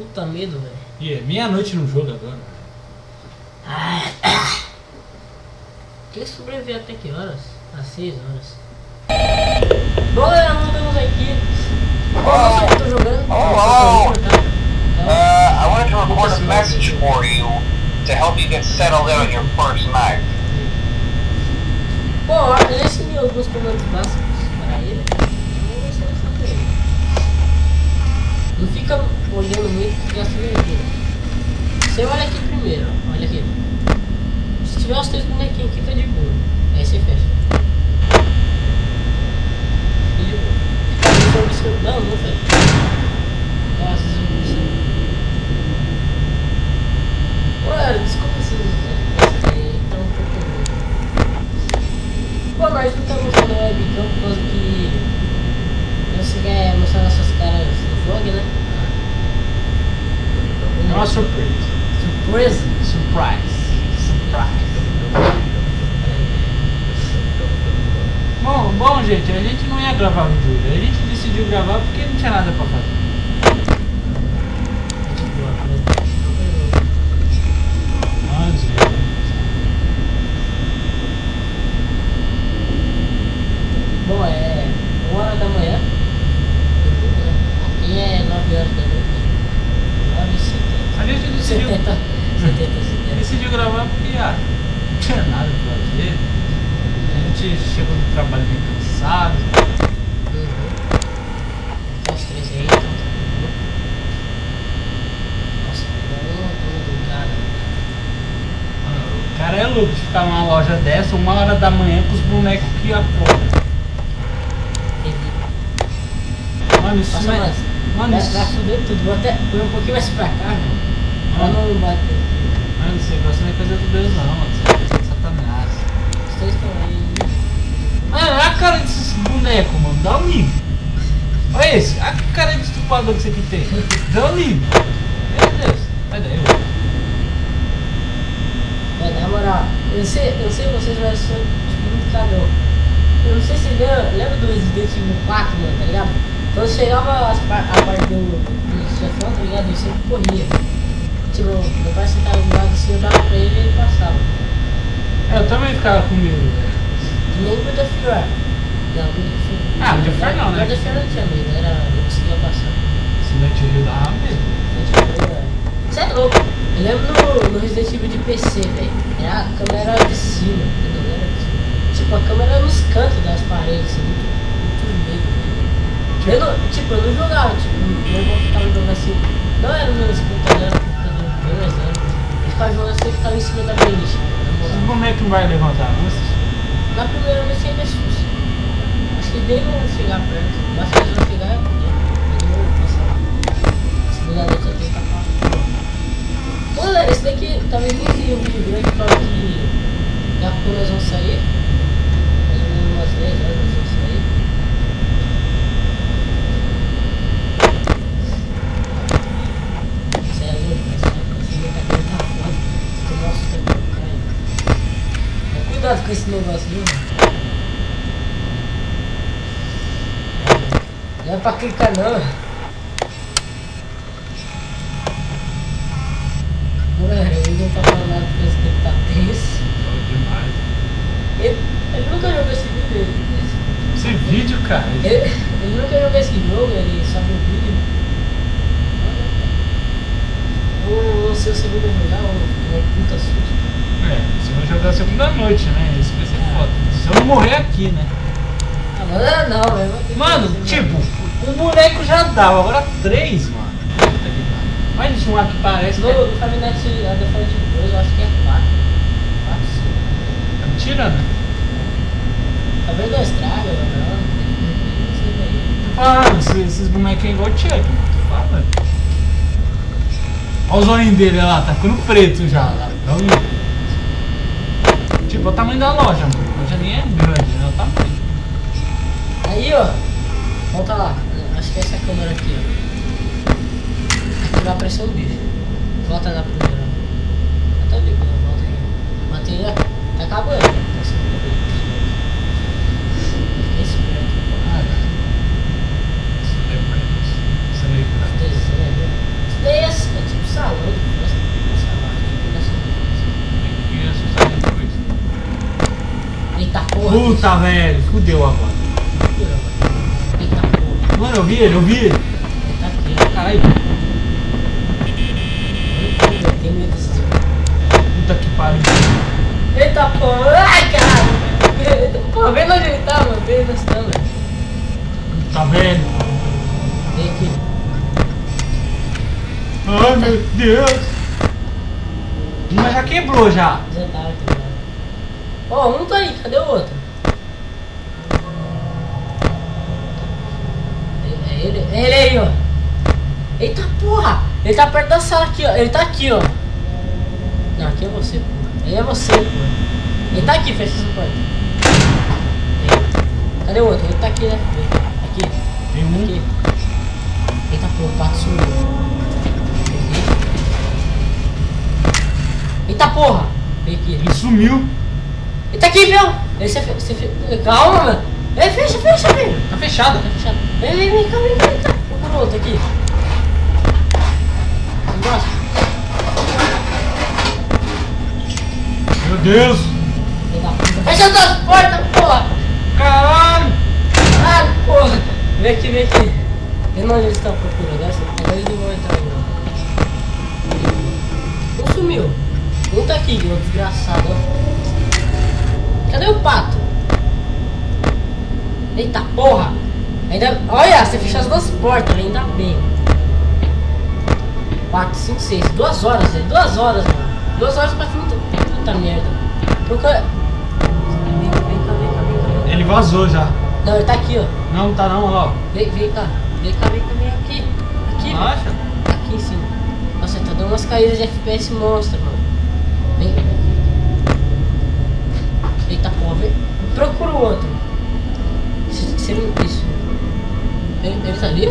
puta medo, velho. E é meia-noite no jogo agora. Quem sobreviver até que horas? Às 6 horas. Bom, galera, voltamos aqui. Nossa, eu tô jogando. Hello. I wanted to record a message for you to help you get settled in on your first night. Bom, eu já ensinei alguns comandos básicos para ele. Vamos ver se ele sabe ele. Não fica olhando muito porque gasta energia. Você olha aqui primeiro, ó. Olha aqui. Se tiver os 3 bonequinhos aqui, tá de boa. Aí você fecha. E de boa. Não, não fecha. Nossa, isso. Ué, desculpa se então um pouco. Pô, mas não tá mostrando o webcam por causa que você quer mostrar nossas caras no vlog, né? É uma surpresa. Surpresa? Surprise. Bom, gente, a gente não ia gravar vídeo hoje. A gente decidiu gravar porque não tinha nada pra fazer. Bom, é 1h da manhã. Aqui é 9 horas da noite. 9h70. A gente decidiu, 70. decidiu gravar porque não tinha nada pra fazer. A gente chegou do trabalho bem cansado. Então os 3 aí, então. Nossa, do cara. O cara é louco de ficar numa loja dessa 1h da manhã com os bonecos que acordam. Mano, isso Nossa, não é. Mano, vai isso. fuder tudo. Vou até pôr um pouquinho mais pra cá, velho. Pra não bater. Mano, esse negócio não é coisa de Deus não, mano. Isso é coisa de Satanás. Os 3 estão aí. Mano, olha a cara desses bonecos, mano. Dá um ligo. Olha esse. Olha a cara de estuprador que você aqui tem. Dá um ligo. Meu Deus. Vai daí, mano. Mas na moral, eu sei vocês, mas eu sou tipo muito cagão. Eu não sei se lembra do Resident Evil 4, mano, tá ligado? Quando chegava a parte do chefão, tá ligado? Eu sempre corria. Tipo, meu pai sentava do lado assim, eu dava pra ele e ele passava. Eu também ficava com medo, velho. Nem o God of War. Não, o God of War. Ah, God of War não, né? O God of War não tinha medo, não conseguia passar. Silent Hill dava medo. Você é louco. Eu lembro no Resident Evil de PC, velho. A câmera era de cima, entendeu? Era de cima. Tipo, a câmera era nos cantos das paredes, assim, muito medo, velho. Eu não jogava, tipo, meu irmão ficava jogando assim. Não era o meu computador, era o computador bem mais velho. Ele ficava jogando assim e ficava em cima da beliche. Os bonecos não vai levantar, não? Na primeira vez ainda susto. Acho que nem vão chegar perto. Mas se eles vão chegar, é porque eles vão passar lá. Segunda vez eu tenho que tapar. Pô, galera, esse daqui talvez nem seja um vídeo grande, por causa que daqui a pouco nós vamos sair. Mais ou menos umas 10 horas nós vamos sair. Isso é louco, mas essa brincadeira tá foda. Tu mostra o tempo, caralho. Cuidado com esse negócio, viu? Não é pra clicar não. Mano, ele não tá falando nada porque ele tá tenso. Demais. Ele nunca jogou esse vídeo. Esse vídeo, cara. Ele nunca jogou esse jogo, ele só viu o vídeo. Ou se você nunca jogar, ou puta susto. Se eu não jogar a segunda noite, né? Isso vai ser foda. Se eu não morrer aqui, né? Ah, mas não, velho. Mano, tipo, um boneco já dava, agora 3, mano. Puta que pariu. Mas existe um lá que parece. No Five Nights at Freddy's 2, eu acho que é 4. 4 sim. Tá me tirando. Talvez não estraga, não sei daí. Tô falando, esses bonequinhos igual o Chuck, mano. Tô falando. Olha os olhinhos dele lá, tá ficando preto já. Lá. Tipo, é o tamanho da loja, mano. A loja nem é grande, né? É o tamanho. Aí, ó. Volta lá. Acho que é essa câmera aqui, ó. Aqui vai aparecer um bicho. Volta na primeira. Tá ligado, volta aí. Bateria tá acabando. Tá sendo bem. Fiquei esperto. Celebrate. Isso daí é porra. Puta, velho. Fudeu agora. Eita porra. Mano, eu vi ele. Ele tá aqui. Caralho. Eu tenho medo desses. Puta que pariu. Eita porra. Ai, cara. Pô, vem onde ele tá, mano. Vem onde nós estamos. Tá vendo? Vem aqui. Ai, meu Deus. Uma já quebrou já. Já tava quebrado. Ó, um tá aí. Cadê o outro? É ele aí, ó. Eita porra. Ele tá perto da sala aqui, ó. Ele tá aqui, ó. Não, aqui é você, porra. Ele é você, porra. Ele tá aqui, fecha essa porta. Aí. Cadê o outro? Ele tá aqui, né? Aqui. Tem um. Aqui. Eita porra, o pato sumiu. Eita porra! Vem aqui. Ele sumiu. Ele tá aqui, viu? Calma, mano. Ei, fecha, velho. Tá fechado. Tá fechado. Vem cá. Procura o outro aqui. Nossa. Meu Deus. Fecha as duas portas, porra! Caralho. Ah, porra! Vem aqui. Eu não onde eles estão procurando, né? Agora eles não vão entrar não. Um sumiu. Um tá aqui, o desgraçado, ó. Cadê o pato? Eita porra! Ainda. Olha, você fechou as duas portas, ainda bem. 4, 5, 6, 2 horas, velho. 2 horas, mano. 2 horas pra fim. Puta merda. Procura. Vem cá. Ele vazou já. Não, ele tá aqui, ó. Não tá não, olha lá. Vem cá. Vem aqui. Aqui, velho. Acha? Aqui em cima. Nossa, tá dando umas caídas de FPS monstra, mano. Vem. Eita porra, vem. Procura o outro. Isso. Ele tá ali?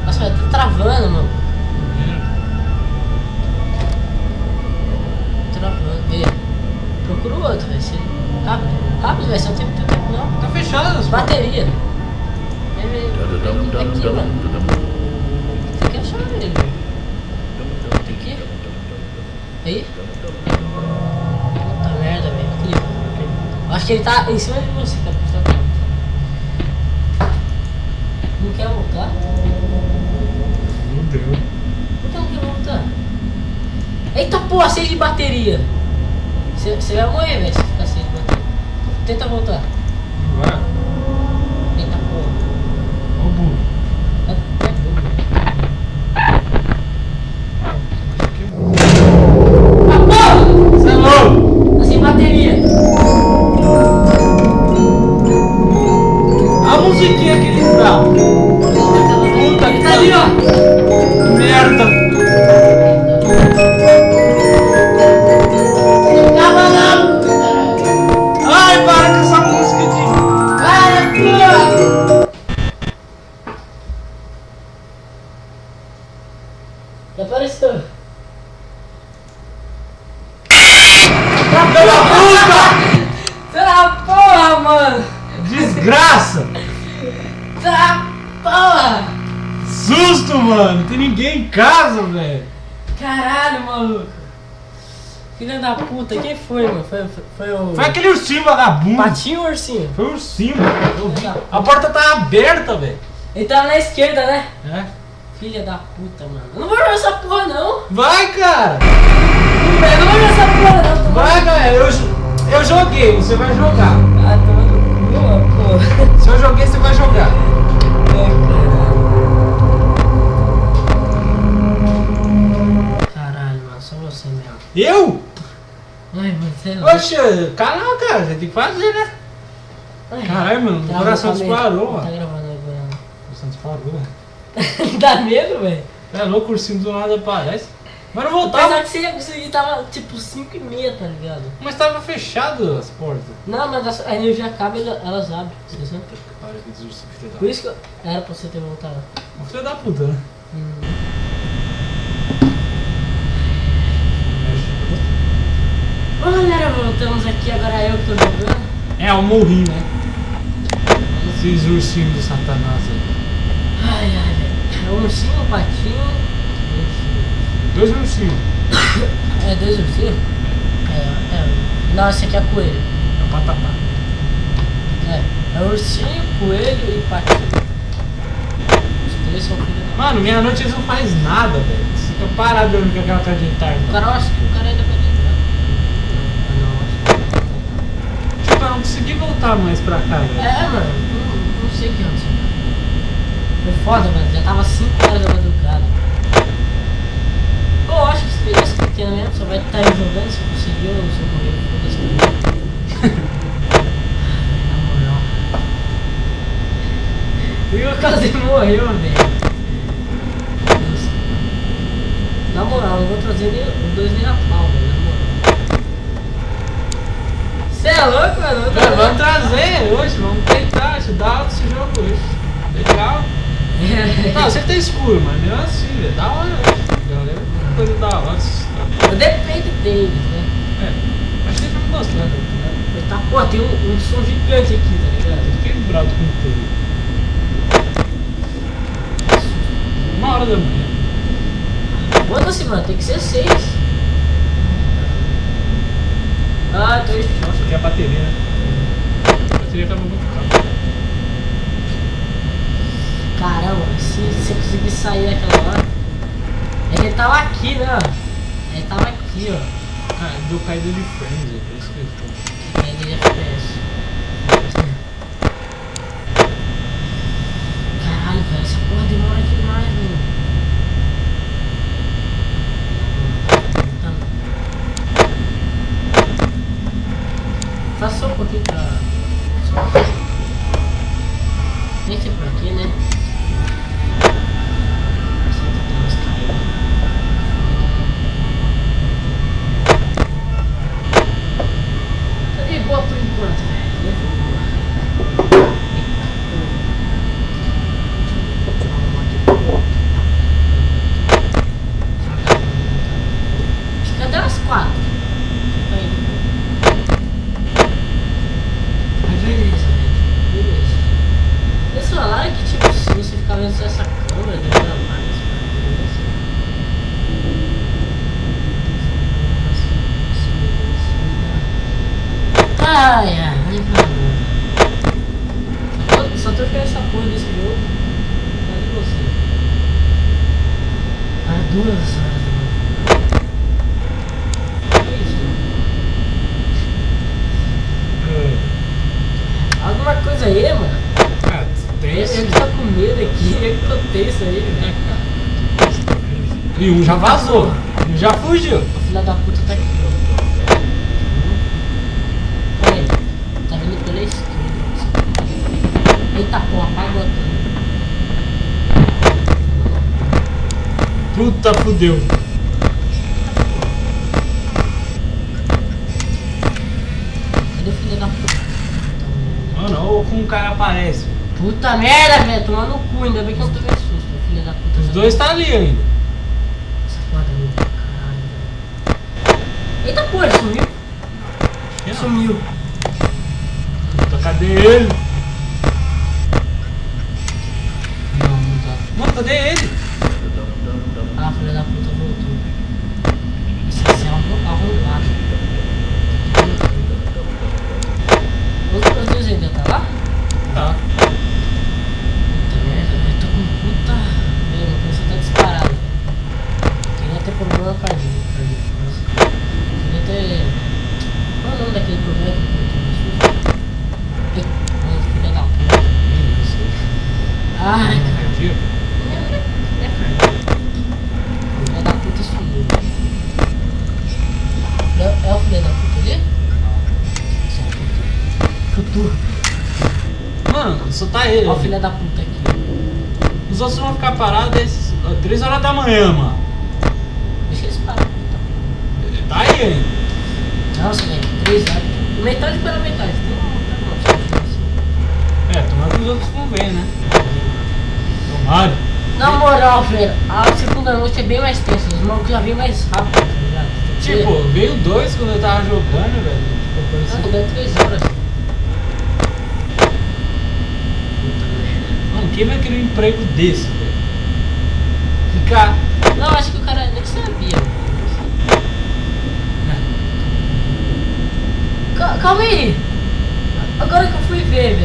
Nossa, tá travando, mano. Travando. Procura o outro, velho. Rápido, velho. Você não tem muito tempo, não. Tá fechado as Bateria. Aqui, mano. Você quer achar ele, velho? Aqui? Aí? Puta merda, velho. Aqui. Acho que ele tá em cima de você, cara. Não quer voltar? Fudeu. Por que não quer voltar? Eita porra, 6 de bateria. Você vai morrer, velho, se ficar 6 de bateria. Tenta voltar. Vai. Eita porra. Ó o burro. É burro. Ah, porra! Você é louco? Tá sem bateria. A musiquinha que ele dá. Puta, ele tá ali, ó. Que merda. Calma não. Ai, para com essa música de... Para, porra. Já apareceu. Tá porra, mano. Desgraça. Tá porra. Susto, mano. Tem ninguém em casa, velho. Caralho, maluco. Filha da puta, quem foi, mano? Foi o... Foi aquele ursinho vagabundo. Patinho ou ursinho? Foi o ursinho. Eu vi. A porta tá aberta, velho. Ele tava na esquerda, né? É. Filha da puta, mano. Eu não vou jogar essa porra, não. Vai, cara. Eu não vou jogar essa porra, não. Vai, galera. Eu joguei. Você vai jogar. Ah, tô boa, porra. Se eu joguei, você vai jogar. Caralho, mano. Só você mesmo. Eu? Ai, você não. Oxe, canal, cara. Você tem que fazer, né? Caralho, mano. O coração disparou, Tá mano. gravando agora, O coração disparou, velho. não. Dá medo, velho? É louco, o ursinho do nada aparece. Mas não Apesar voltava. que você ia conseguir, tava tipo 5h30, tá ligado? Mas tava fechado as portas. Não, mas a energia acaba e elas abrem. Você sabe? Para que desurso, filho da... Por isso que era pra você ter voltado. Filho da puta, né? Ô galera, voltamos aqui, agora eu que tô jogando. É, eu morri, né? Esses ursinhos do satanás aí. Ai, velho. Um ursinho, um patinho. Dois ursinhos. É, 2 ursinhos? É. Não, esse aqui é coelho. É o patapá. É ursinho, coelho e patinho. Os três são filhos da... Mano, meia-noite eles não fazem nada, velho. Você fica parado olhando com aquela cara de tarde. O cara, eu acho que o cara ainda vai lembrar. Tipo, eu não consegui voltar mais pra cá, velho. É, mano, não sei o que aconteceu. Foi foda, mano, já tava 5 horas da madrugada. Eu acho que experiência pequena mesmo, só vai estar jogando se conseguiu ou se eu morrer, foda-se também. Na moral. E o quase morreu, velho. Na moral, não vou trazer nem, os dois nem a pau, velho, na moral. Cê é louco, mano? Vamos trazer hoje, vamos tentar ajudar esse jogo hoje. Legal? Não, você tá escuro, mas mesmo assim, velho, da hora hoje. Galera, coisa da hora. Depende deles, né? É, acho que eles vão gostar. Tá, pô, tem um som gigante aqui, tá ligado? Eu fiquei bravo com tudo. 1h da manhã. Foda-se, mano, tem que ser 6. Ah, tô em choque. Nossa, aqui é a bateria, né? A bateria tava muito rápida. Caramba, se você conseguir sair daquela hora. É que ele tava aqui, né? Ele tava aqui, ó. Ah, deu caída de frames, é por isso que eu tô. Caída de FPS. Caralho, velho, essa porra demora demais, mano. Faça só um pouquinho pra... Nem sei por aqui, né? Tá de boa por enquanto, velho. Cadê as 4? Beleza, beleza. Eles falaram que tipo, se você ficar vendo essa câmera, demora mais. Ai, ai, só tô ficando essa porra desse jogo. Cadê você? Ah, 2 horas da manhã. Que isso? Alguma coisa aí, mano? Ah, tem esse. Ele tá com medo aqui, eu que tô tenso aí, velho. E um já vazou, um já fugiu. O filho da puta tá aqui, ó. Olha aí, tá vindo pela esquerda. Eita porra, pai botando. Puta, fudeu. Cadê o filho da puta? Mano, olha como o cara aparece. Puta merda, velho, tomando no cu, ainda bem que eu não tomei susto, filho da puta. Os dois tá ali ainda. Essa porra tá muito pra caralho, velho. Eita porra, ele sumiu. Sumiu. Puta, cadê ele? Não, não tá. Mano, cadê ele? Ah, filho da puta voltou. Isso vai ser arrombado. Os dois ainda tá lá? Tá. Puta merda, velho, tô com puta... Meu coração tá disparado. Queria ter problema cardíaco. Queria ter... Qual é o nome daquele problema que eu tomei susto? Ai, filha da puta. Ai, cara. Cardíaco. É cardíaco. Filha da puta sumiu. É o filho da puta ali? Só o futuro. Mano, só tá ele. Olha o filho da puta aqui. Os outros vão ficar parados 3 horas da manhã, mano. Deixa eles parar. Ele tá aí ainda. Nossa, velho, 3 horas. Metade pela metade. É, tomara que os outros não vêm, né? Tomara. Na moral, velho, a segunda noite é bem mais tensa. Os malucos já vêm mais rápido, tá ligado? Tipo, veio 2 quando eu tava jogando, velho. Tipo, Não, parecia... deu 3 horas. Mano, quem vai querer um emprego desse, velho? Ficar... Não, acho que o cara nem sabia. Calma aí. Agora que eu fui ver, velho.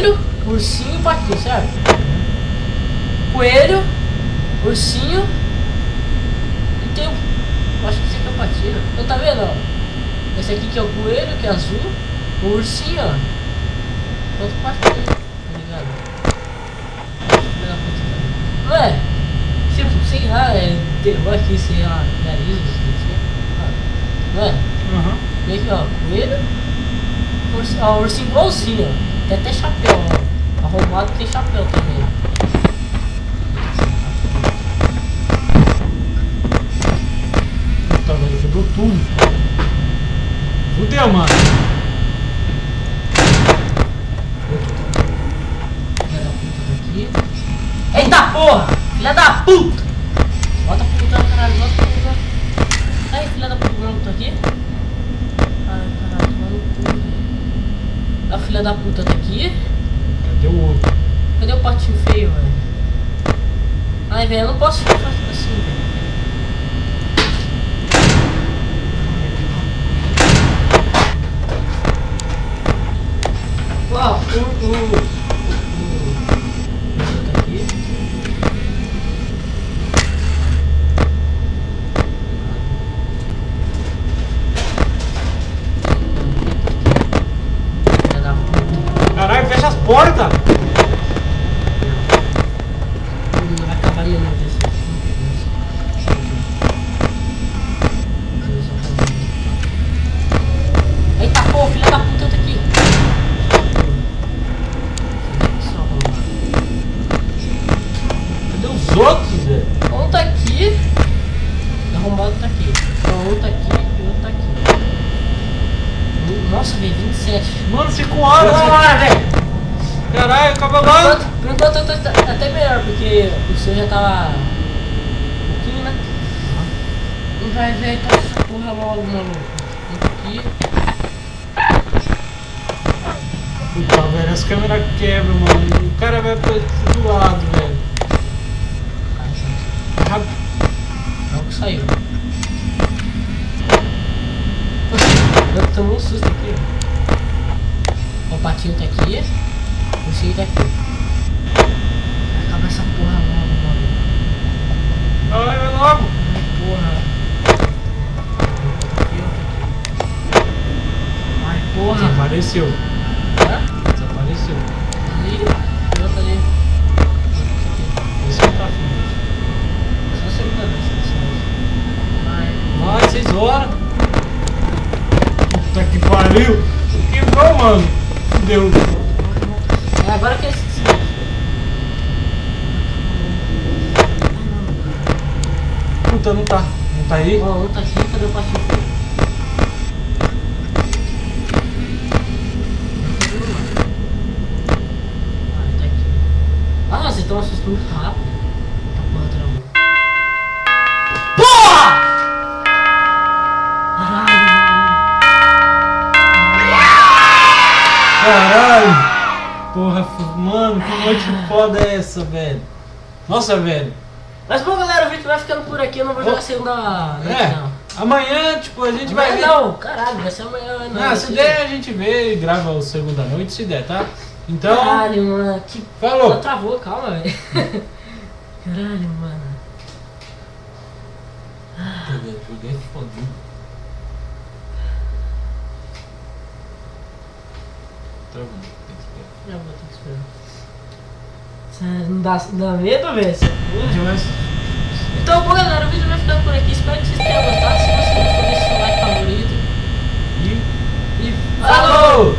coelho, ursinho e patinho, certo? Coelho, ursinho e tem o... acho que esse aqui é o patinho. Então tá vendo, ó? Esse aqui que é o coelho, que é azul. O ursinho, ó. Outro patinho, tá ligado? Não é? Tipo, sei lá, terror aqui, sei lá, nariz, não é? Aham. Vem aqui, ó, coelho, ursinho, ó, ursinho igualzinho, ó. Tem até chapéu, ó. Arrumado tem chapéu também. Puta, velho, quebrou tudo. Fudeu, mano. Filha da puta daqui. Eita porra! Filha da puta! Bota pro lugar, caralho, bota pro lugar. Aí, filha da puta, não, tô aqui. Ai, caralho, mano. A filha da puta tá aqui. Cadê o outro? Cadê o patinho feio, velho? Ai, velho, eu não posso ficar assim, velho. Ó, tá aqui. Filha da puta. Caralho, fecha as portas! Vai acabar minha mão desse. Eita porra, filha da puta tá aqui. Cadê os outros, velho? Um tá aqui. Arrombado tá aqui. Então, um tá aqui e outro tá aqui. Nossa, velho, 27. Mano, 5 horas, Bora, velho! Caralho, acaba logo! Por enquanto eu tô até melhor, porque o seu já tava um pouquinho, né? Vai, velho, tá essa porra logo, maluco. Um aqui. Puta, velho, as câmeras quebram, mano. O cara vai pra do lado, velho. Rápido. Não que saiu. Eu tomei um susto aqui, ó. O patinho tá aqui. O cheio tá aqui. Acaba essa porra logo, mano. Vai logo! Ai, porra. Outro aqui, outro aqui. Ai, porra. Desapareceu. Hã? Desapareceu. Ali. Outro ali. Esse não tá afim. Só a segunda vez. Vai. Vai, 6 horas. Puta que pariu. Quebrou, mano. Fudeu. É agora que eu esqueci. Puta, não tá. Não tá aí? Ó, um tá aqui, cadê o patinho? Ah, tá aqui. Ah, vocês estão assustando muito rápido. Tá porra, travou. Porra! Caralho. Porra, mano, que noite foda é essa, velho? Nossa, velho. Mas bom, galera, o vídeo vai ficando por aqui. Eu não vou jogar segunda noite, É, não. amanhã, tipo, a gente vai Mas ver. não, caralho, vai ser amanhã. Não, Ah, se der, a gente vê e grava o segunda noite, se der, tá? Então, Caralho, mano, que... falou. Ela travou, calma, velho. Caralho, mano. Joguei fodido. Travou, tem que esperar. Já vou ter que esperar. Não dá medo, velho? Demais. Então, bom, galera, o vídeo vai ficando por aqui. Espero que vocês tenham gostado. Se você gostou, deixa o seu like favorito. E E falou!